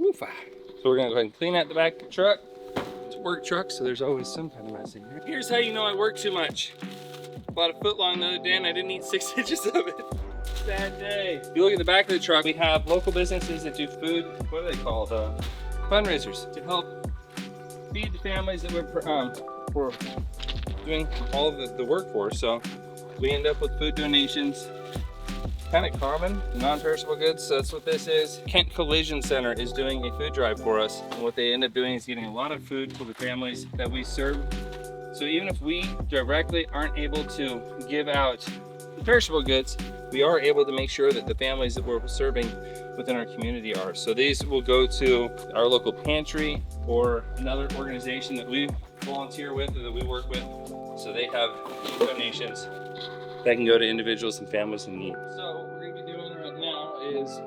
Woofa. So we're gonna go ahead and clean out the back of the truck. It's a work truck, so there's always some kind of mess in here. Here's how you know I work too much. Bought a foot long the other day and I didn't eat 6 inches of it. Bad day. If you look at the back of the truck, we have local businesses that do food, what are they called? Fundraisers to help feed the families that we're doing all of the work for. So we end up with food donations. Kind of common, non-perishable goods. So that's what this is. Kent Collision Center is doing a food drive for us. And what they end up doing is getting a lot of food for the families that we serve. So even if we directly aren't able to give out perishable goods, we are able to make sure that the families that we're serving within our community are. So these will go to our local pantry or another organization that we volunteer with or that we work with. So they have donations that can go to individuals and families in need. So what we're gonna be doing right now is,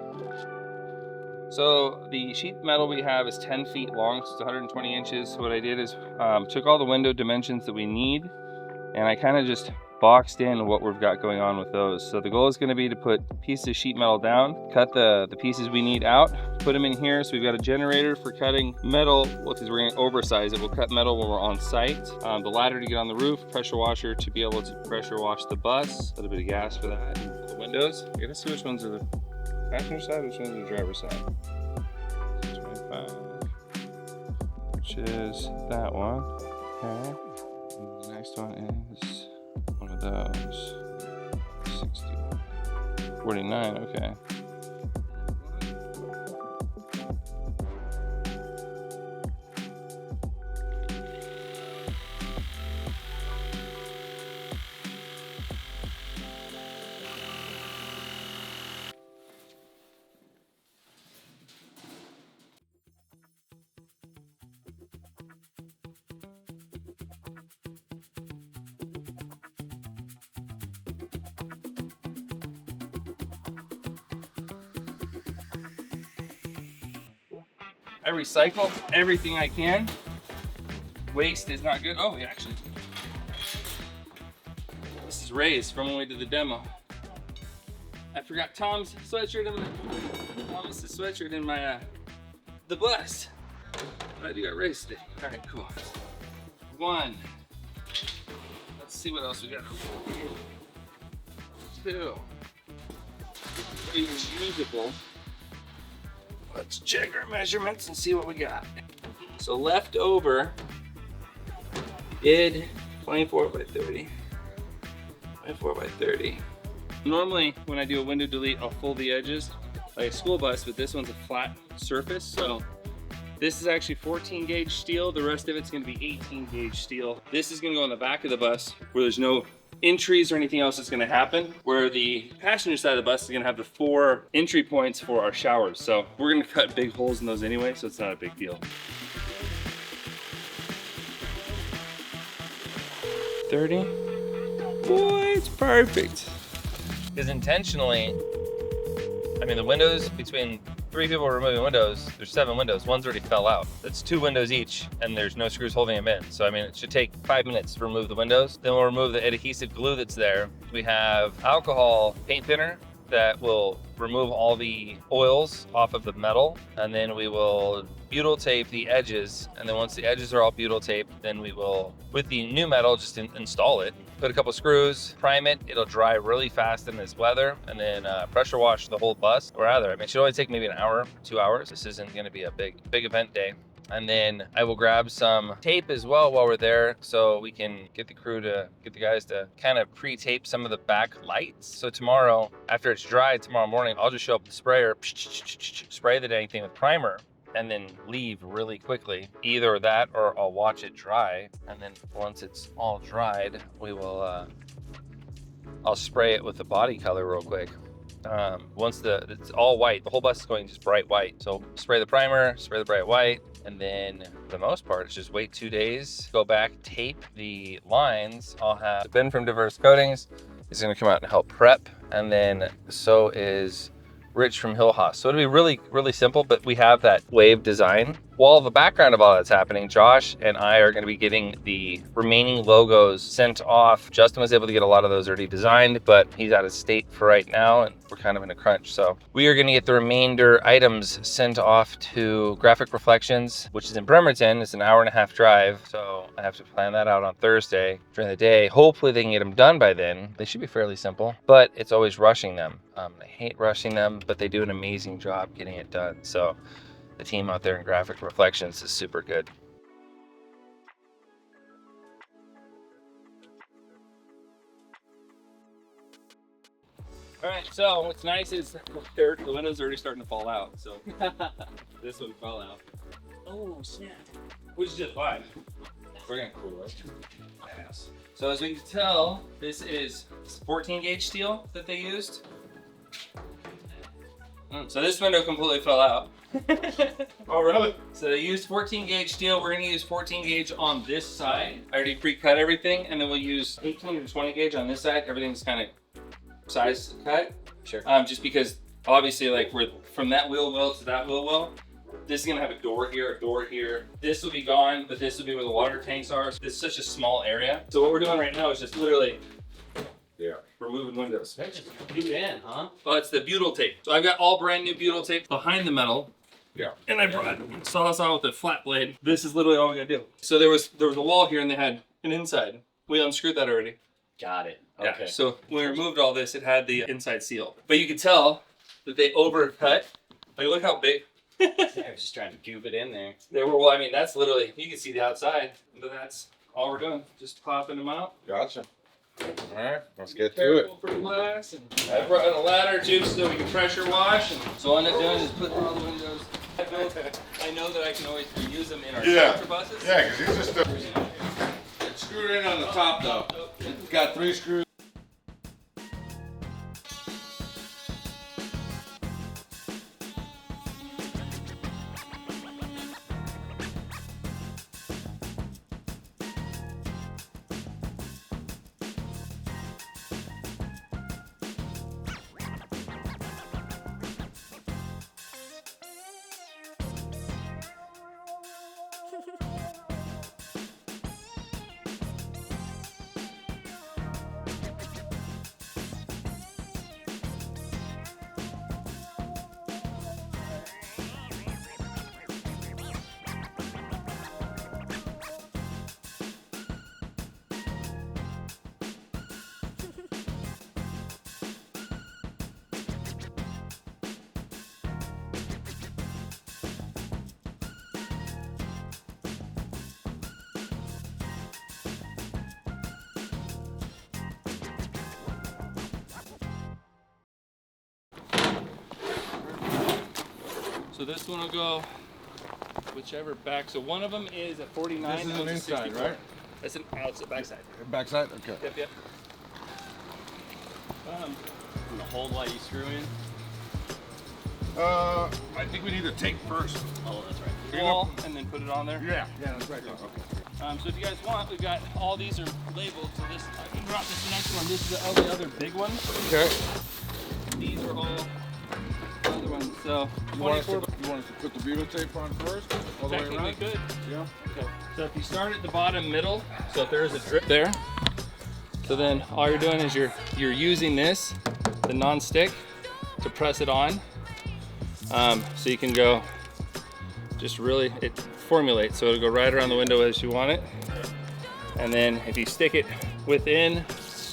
so the sheet metal we have is 10 feet long, so it's 120 inches. So what I did is took all the window dimensions that we need, and I kind of just boxed in what we've got going on with those. So the goal is going to be to put pieces of sheet metal down, cut the pieces we need out, put them in here. So we've got a generator for cutting metal, because we're going to oversize it. We'll cut metal when we're on site. The ladder to get on the roof, pressure washer to be able to pressure wash the bus, a little bit of gas for that. The windows, okay, let's see which ones are the passenger side, which ones are the driver's side. 25, which is that one. Okay. And the next one is one of those. 60, 49, okay. I recycle everything I can. Waste is not good. Oh, yeah, actually. This is Ray's from when we did the demo. I forgot Tom's sweatshirt in Thomas's sweatshirt in my the bus. But I do got Ray's today. All right, cool. One. Let's see what else we got. Two. Even usable. Let's check our measurements and see what we got. So leftover did 24 by 30. 24 by 30. Normally when I do a window delete, I'll fold the edges like a school bus, but this one's a flat surface. So this is actually 14 gauge steel. The rest of it's gonna be 18 gauge steel. This is gonna go on the back of the bus where there's no entries or anything else that's gonna happen, where the passenger side of the bus is gonna have the 4 entry points for our showers. So we're gonna cut big holes in those anyway, so it's not a big deal. 30. Boy, it's perfect. Because intentionally, I mean, the windows, between 3 people removing windows, there's 7 windows. One's already fell out. That's 2 windows each, and there's no screws holding them in. So, I mean, it should take 5 minutes to remove the windows. Then we'll remove the adhesive glue that's there. We have alcohol paint thinner that will remove all the oils off of the metal. And then we will butyl tape the edges. And then once the edges are all butyl taped, then we will, with the new metal, just install it. Put a couple screws, prime it. It'll dry really fast in this weather, and then pressure wash the whole bus. Or rather, I mean, it should only take maybe an hour, 2 hours. This isn't gonna be a big event day. And then I will grab some tape as well while we're there, so we can get the guys to kind of pre-tape some of the back lights. So tomorrow, after it's dried tomorrow morning, I'll just show up with the sprayer, spray the dang thing with primer, and then leave really quickly. Either that or I'll watch it dry. And then once it's all dried, we will, I'll spray it with the body color real quick. Once it's all white, the whole bus is going just bright white. So spray the primer, spray the bright white, and then for the most part, it's just wait 2 days, go back, tape the lines. I'll have Ben from Diverse Coatings is gonna come out and help prep. And then so is Rich from Hill Haas. So it'll be really, really simple, but we have that wave design while the background of all that's happening, Josh and I are going to be getting the remaining logos sent off. Justin was able to get a lot of those already designed, but he's out of state for right now, and we're kind of in a crunch. So we are going to get the remainder items sent off to Graphic Reflections, which is in Bremerton. It's an hour-and-a-half drive, so I have to plan that out on Thursday during the day. Hopefully they can get them done by then. They should be fairly simple, but it's always rushing them. I hate rushing them, but they do an amazing job getting it done. So the team out there in Graphic Reflections is super good. All right, so what's nice is the windows are already starting to fall out. So this one fell out. Oh snap! Which is just fine. We're gonna cool it. Yes. So as we can tell, this is 14 gauge steel that they used. So this window completely fell out. Oh really? So they used 14 gauge steel. We're gonna use 14 gauge on this side. I already pre-cut everything, and then we'll use 18 or 20 gauge on this side. Everything's kind of size cut. Sure. Just because obviously, like, we're from that wheel well to that wheel well. This is gonna have a door here, a door here. This will be gone, but this will be where the water tanks are. It's such a small area. So what we're doing right now is just literally removing windows. Keep it in, huh? Oh, it's the butyl tape. So I've got all brand new butyl tape behind the metal. Yeah. And I saw this out with a flat blade. This is literally all we gotta do. So there was a wall here, and they had an inside. We unscrewed that already. Got it. Okay. Yeah. So when we removed all this, it had the inside seal. But you could tell that they overcut. Like, look how big. I was just trying to goop it in there. Well, I mean, that's literally, you can see the outside, but that's all we're doing. Just popping them out. Gotcha. All right, let's get to it. For glass, and I brought in a ladder too so we can pressure wash. And so all I'm doing is putting all the windows. I know that I can always reuse them in our structure buses. Yeah, because these are still it's screwed in on the top though. It's got 3 screws. So this one will go whichever back. So one of them is a 49. This is an inside, right? That's an outside, backside. Backside? Okay. Yep, yep. The hold while you screw in? I think we need the tape first. Oh, that's right. Wall, and then put it on there? Yeah, yeah, that's right. Okay. So if you guys want, we've got all these are labeled. So this, I can drop this next one. This is the other big one. Okay. These are all other ones. So you want us to put the butyl tape on first, all the way around? Technically good. Yeah. Okay. So if you start at the bottom middle, so if there is a drip there, so then all you're doing is you're using this, the non-stick, to press it on. So you can go, just really, it formulates, so it'll go right around the window as you want it. And then if you stick it within,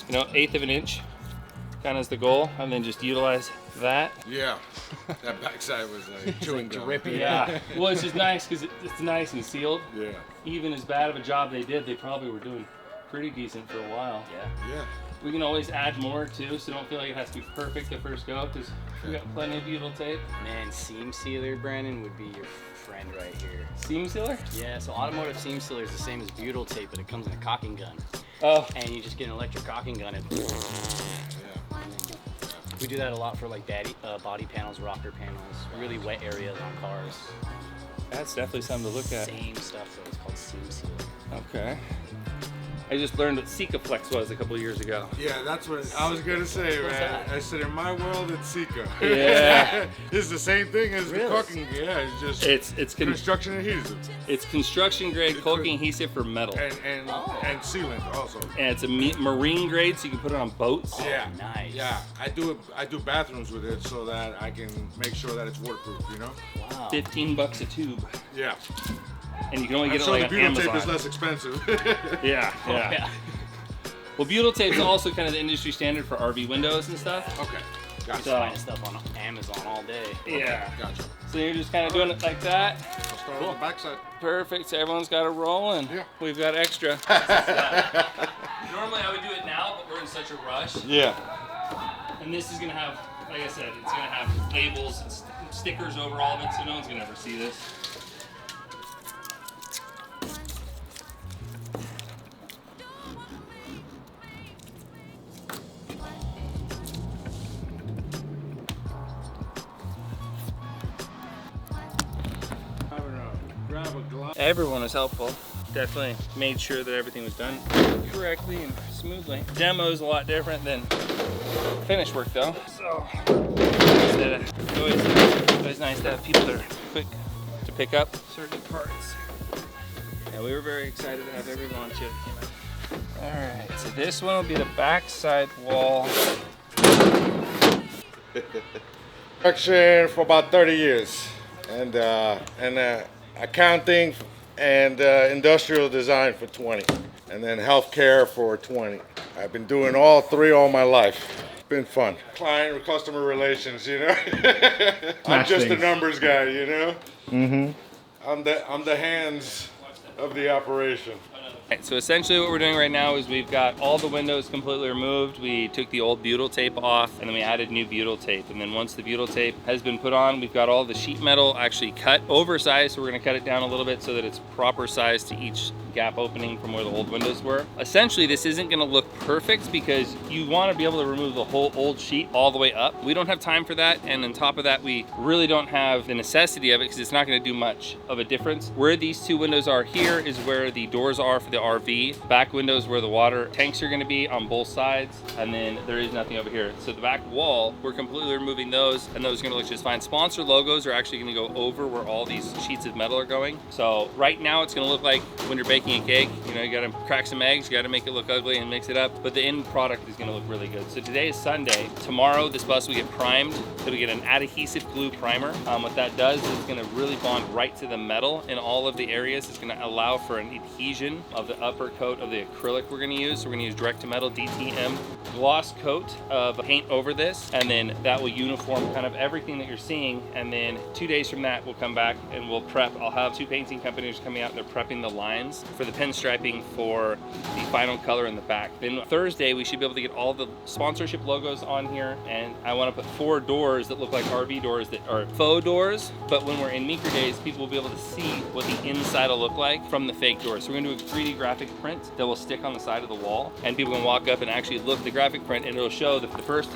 1/8 of an inch, kind of is the goal, and then just utilize that. Yeah, that backside was chewing drippy. Yeah, well, it's just nice because it's nice and sealed. Yeah. Even as bad of a job they did, they probably were doing pretty decent for a while. Yeah. Yeah. We can always add more too, so don't feel like it has to be perfect the first go, because we got plenty of butyl tape. Man, seam sealer, Brandon, would be your friend right here. Seam sealer? Yeah, so automotive seam sealer is the same as butyl tape, but it comes in a caulking gun. Oh. And you just get an electric caulking gun and we do that a lot for like body panels, rocker panels, really wet areas on cars. That's definitely something to look at. Same stuff though, it's called seam sealer. Okay. I just learned what Sikaflex was a couple of years ago. Yeah, that's what I was gonna say, man. I said in my world it's Sika. Yeah. It's the same thing as the caulking. Yeah, it's just it's construction adhesive. It's construction grade caulking adhesive for metal. And sealant also. And it's a marine grade, so you can put it on boats. Yeah, nice. Yeah, I do bathrooms with it so that I can make sure that it's waterproof. You know. Wow. $15 a tube. Yeah. And you can only get it like on the butyl Amazon. tape is less expensive. Yeah. Well, butyl tape is also kind of the industry standard for RV windows and stuff. Okay. Gotcha. So, buying stuff on Amazon all day. Yeah. Gotcha. So you're just kind of doing it like that. I'll start on the backside. Perfect. So everyone's got it rolling. Yeah. We've got extra. Normally I would do it now, but we're in such a rush. Yeah. And this is gonna have, like I said, it's gonna have labels and stickers over all of it, so no one's gonna ever see this. Everyone was helpful. Definitely made sure that everything was done correctly and smoothly. Demo's a lot different than finished work though. So it's always nice to have people that are quick to pick up certain parts. Yeah, we were very excited to have every volunteer that came out. All right, so this one will be the backside wall. Construction for about 30 years, and accounting and industrial design for 20, and then healthcare for 20. I've been doing all three all my life. It's been fun. Client or customer relations, you know. I'm just a numbers guy, you know. I'm the hands of the operation. Right, so essentially what we're doing right now is we've got all the windows completely removed. We took the old butyl tape off and then we added new butyl tape. And then once the butyl tape has been put on, we've got all the sheet metal actually cut oversized. So we're gonna cut it down a little bit so that it's proper size to each gap opening from where the old windows were. Essentially, this isn't gonna look perfect because you wanna be able to remove the whole old sheet all the way up. We don't have time for that. And on top of that, we really don't have the necessity of it because it's not gonna do much of a difference. Where these two windows are here is where the doors are for the RV. Back windows where the water tanks are gonna be on both sides. And then there is nothing over here. So the back wall, we're completely removing those and those are gonna look just fine. Sponsor logos are actually gonna go over where all these sheets of metal are going. So right now it's gonna look like when you're baking a cake, you know, you gotta crack some eggs, you gotta make it look ugly and mix it up, but the end product is gonna look really good. So today is Sunday. Tomorrow this bus will get primed. So we get an adhesive glue primer. What that does is it's gonna really bond right to the metal in all of the areas. It's gonna allow for an adhesion of the upper coat of the acrylic we're gonna use. So we're gonna use direct to metal DTM gloss coat of paint over this, and then that will uniform kind of everything that you're seeing. And then 2 days from that, we'll come back and we'll prep. I'll have two painting companies coming out and they're prepping the lines for the pinstriping for the final color in the back. Then Thursday, we should be able to get all the sponsorship logos on here, and I want to put 4 doors that look like RV doors that are faux doors, but when we're in Meeker Days, people will be able to see what the inside will look like from the fake doors. So we're going to do a 3D graphic print that will stick on the side of the wall, and people can walk up and actually look at the graphic print, and it'll show that the first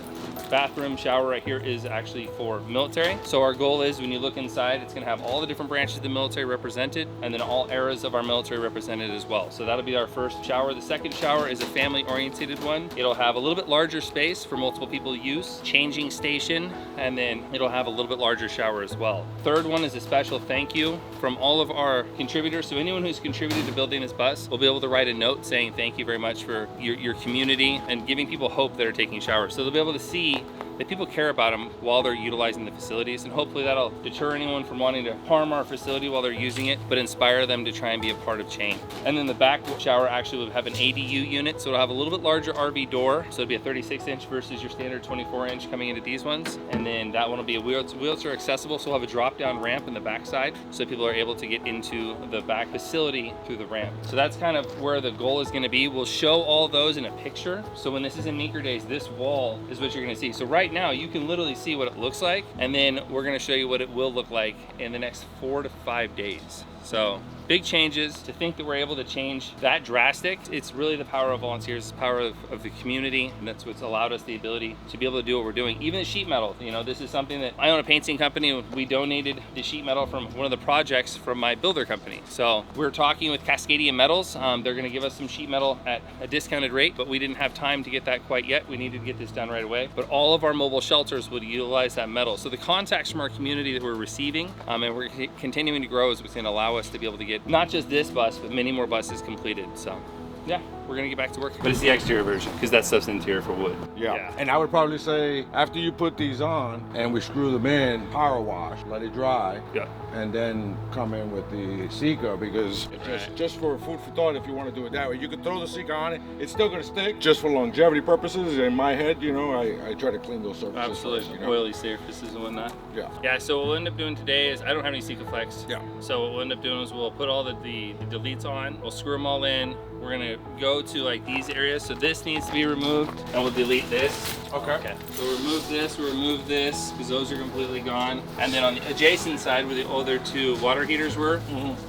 bathroom shower right here is actually for military. So our goal is when you look inside, it's going to have all the different branches of the military represented, and then all eras of our military represented as well. So that'll be our first shower. The second shower is a family oriented one. It'll have a little bit larger space for multiple people to use, changing station, and then it'll have a little bit larger shower as well. Third one is a special thank you from all of our contributors. So anyone who's contributed to building this bus will be able to write a note saying thank you very much for your community and giving people hope that are taking showers. So they'll be able to see that people care about them while they're utilizing the facilities, and hopefully that'll deter anyone from wanting to harm our facility while they're using it, but inspire them to try and be a part of change. And then the back shower actually will have an ADU unit, so it'll have a little bit larger RV door, so it'll be a 36-inch versus your standard 24-inch coming into these ones. And then that one will be a wheelchair accessible, so we'll have a drop-down ramp in the backside, so people are able to get into the back facility through the ramp. So that's kind of where the goal is going to be. We'll show all those in a picture. So when this is in Meeker Days, this wall is what you're going to see. So right now you can literally see what it looks like, and then we're going to show you what it will look like in the next 4 to 5 days. So big changes. To think that we're able to change that drastic, it's really the power of volunteers, the power of the community, and that's what's allowed us the ability to be able to do what we're doing. Even the sheet metal, you know, this is something that I own a painting company. We donated the sheet metal from one of the projects from my builder company. So we're talking with Cascadia Metals. They're gonna give us some sheet metal at a discounted rate, but we didn't have time to get that quite yet. We needed to get this done right away. But all of our mobile shelters would utilize that metal. So the contacts from our community that we're receiving, and we're continuing to grow, is what's gonna allow us to be able to get not just this bus, but many more buses completed. So yeah, we're gonna get back to work. But it's the exterior version, because that stuff's interior for wood. Yeah. And I would probably say after you put these on and we screw them in, power wash, let it dry. Yeah. And then come in with the Sika, because just for food for thought, if you want to do it that way, you could throw the Sika on it. It's still going to stick. Just for longevity purposes, in my head, you know, I try to clean those surfaces. Absolutely, first, you know? oily surfaces and whatnot. Yeah. Yeah, so what we'll end up doing today is, I don't have any Sikaflex. Yeah. So what we'll end up doing is we'll put all the deletes on, we'll screw them all in. We're gonna go to like these areas. So this needs to be removed, and we'll delete this. Okay. So we'll remove this, because those are completely gone. And then on the adjacent side where the other two water heaters were,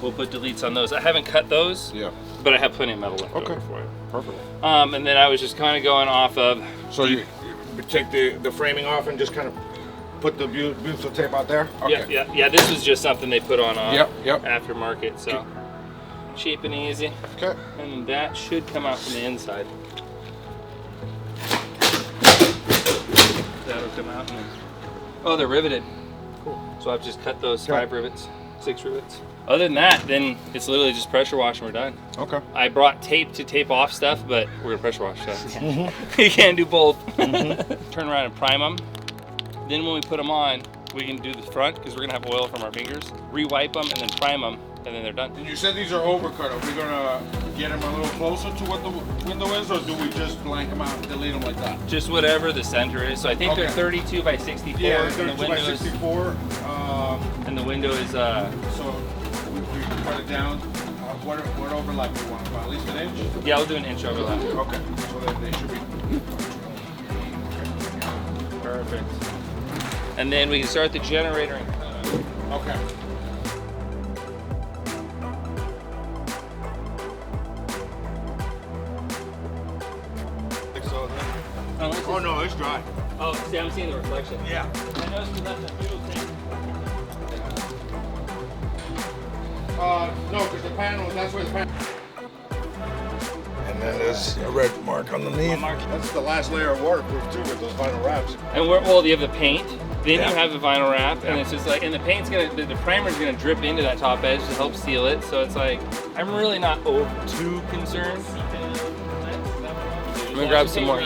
we'll put deletes on those. I haven't cut those, but I have plenty of metal left over for it. Perfect. And then I was just kind of going off of. So you take the framing off and just kind of put the butyl tape out there? Okay. Yeah, this was just something they put on Yep. aftermarket, so cheap and easy. Okay. And that should come out from the inside. That'll come out. And oh, they're riveted. Cool. So I've just cut those 5 rivets, 6 rivets. Other than that, then it's literally just pressure wash and we're done. Okay. I brought tape to tape off stuff, but we're gonna pressure wash stuff. You can't do both. Turn around and prime them. Then when we put them on, we can do the front, because we're gonna have oil from our fingers. Re-wipe them and then prime them, and then they're done. And you said these are overcut. Are we gonna get them a little closer to what the window is, or do we just blank them out and delete them like that? Just whatever the center is. So I think they're 32 by 64. Yeah, and 32 by 64. And the window is So we can cut it down. What overlap do you want? About at least an inch? yeah, I'll do an inch overlap. Okay. So they should be. Perfect. And then we can start the generator. Okay. Oh no, it's dry. Oh, see, I'm seeing the reflection. Yeah. I noticed we left that middle tank. No, because the panel, that's where the panel. And then there's a red mark underneath. That's the last layer of waterproof too, with those vinyl wraps. And well, you have the paint, then you have the vinyl wrap, and it's just like, and the paint's gonna, the primer's gonna drip into that top edge to help seal it. So it's like, I'm really not too concerned. I'm gonna grab some more.